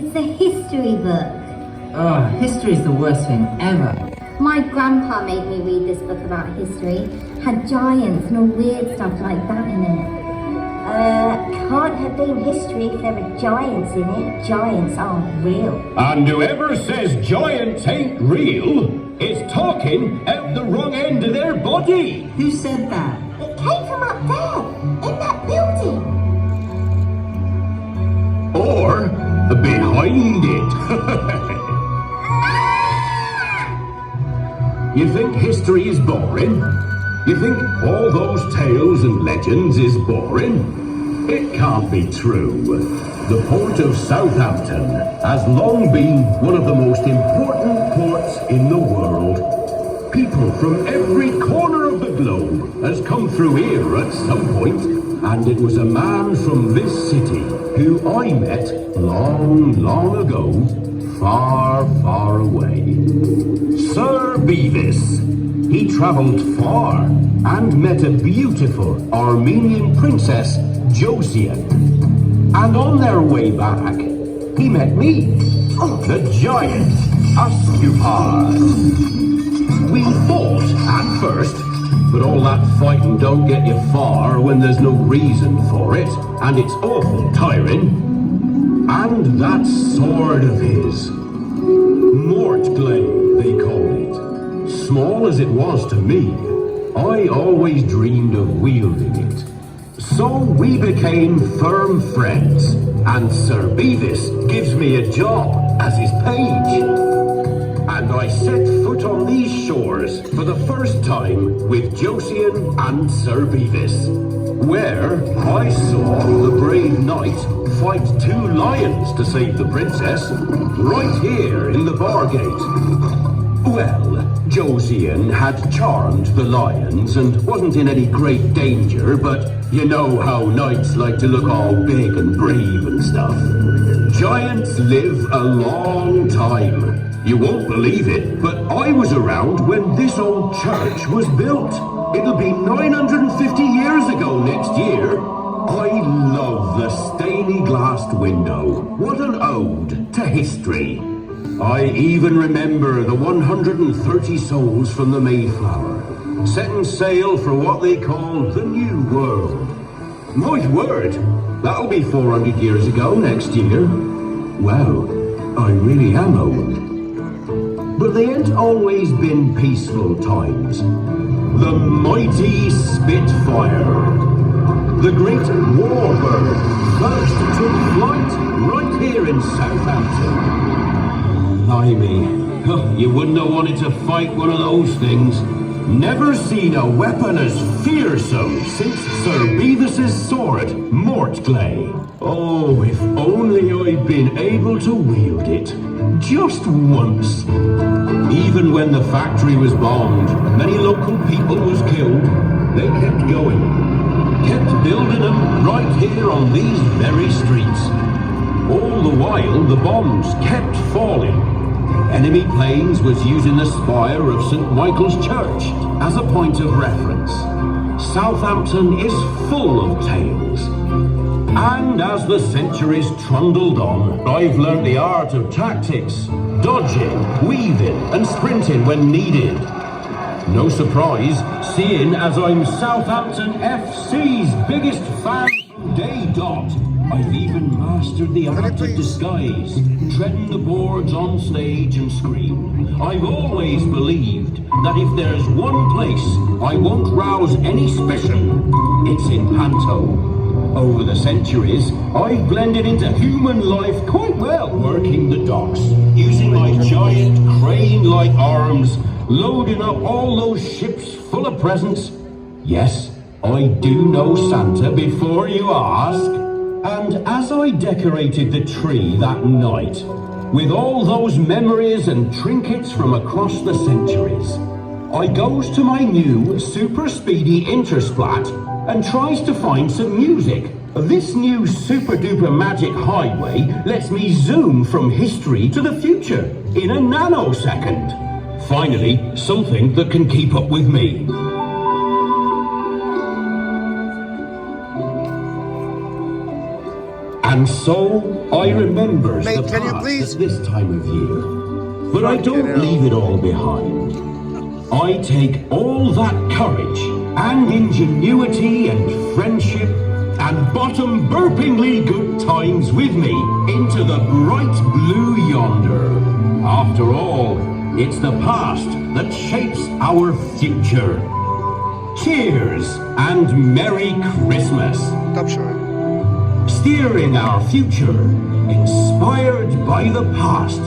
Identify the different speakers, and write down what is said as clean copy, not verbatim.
Speaker 1: It's a history book.
Speaker 2: Oh, history's the worst thing ever.
Speaker 1: My grandpa made me read this book about history. Had giants and all weird stuff like that in it.
Speaker 3: Can't have been history if there were giants in it. Giants aren't real.
Speaker 4: And whoever says giants ain't real is talking at the wrong end of their body.
Speaker 2: Who said that?
Speaker 3: It came from up there, in that building.
Speaker 4: Or behind it. You think history is boring? You think all those tales and legends is boring? It can't be true. The port of Southampton has long been one of the most important ports in the world. People from every corner of the globe has come through here at some point, and it was a man from this city who I met long, long ago, far, far away. Sir Beavis. He travelled far and met a beautiful Armenian princess, Josian. And on their way back, he met me, the giant Ascupar. We fought at first, but all that fighting don't get you far when there's no reason for it, and it's awful tiring. And that sword of his, Mortglay, they call it. Small as it was to me, I always dreamed of wielding it. So we became firm friends, and Sir Beavis gives me a job as his page. And I set foot on these shores for the first time with Josian and Sir Beavis, where I saw the brave knight fight 2 lions to save the princess, right here in the Bargate. Well, Josian had charmed the lions and wasn't in any great danger, but you know how knights like to look all big and brave and stuff. Giants live a long time. You won't believe it, but I was around when this old church was built. It'll be 950 years ago next year. I love the stained glass window. What an ode to history. I even remember the 130 souls from the Mayflower, setting sail for what they call the New World. My word, that'll be 400 years ago next year. Wow, I really am old. But they ain't always been peaceful times. The mighty Spitfire, the great warbird, first took flight right here in Southampton. Blimey, you wouldn't have wanted to fight one of those things. Never seen a weapon as fearsome since Sir Beavis's sword, Mortglay. Oh, if only I'd been able to wield it. Just once. Even when the factory was bombed, many local people was killed, they kept going. Kept building them right here on these very streets. All the while, the bombs kept falling. Enemy planes was using the spire of St. Michael's Church as a point of reference. Southampton is full of tales. And as the centuries trundled on, I've learnt the art of tactics, dodging, weaving and sprinting when needed. No surprise, seeing as I'm Southampton FC's biggest fan from day dot. I've even mastered the art of disguise, treading the boards on stage and screen. I've always believed that if there's one place I won't rouse any suspicion, it's in panto. Over the centuries, I've blended into human life quite well, working the docks, using my giant crane-like arms, loading up all those ships full of presents. Yes, I do know Santa before you ask. And as I decorated the tree that night, with all those memories and trinkets from across the centuries, I goes to my new super speedy Intersplat and tries to find some music. This new super duper magic highway lets me zoom from history to the future in a nanosecond. Finally, something that can keep up with me. And so I remembers
Speaker 5: Mate,
Speaker 4: the
Speaker 5: can you
Speaker 4: past
Speaker 5: please-
Speaker 4: at this time of year. But I don't
Speaker 5: Fucking hell.
Speaker 4: leave it all behind. I take all that courage and ingenuity and friendship and bottom burpingly good times with me into the bright blue yonder. After all, it's the past that shapes our future. Cheers and Merry Christmas.
Speaker 5: Stop showing.
Speaker 4: Steering our future, inspired by the past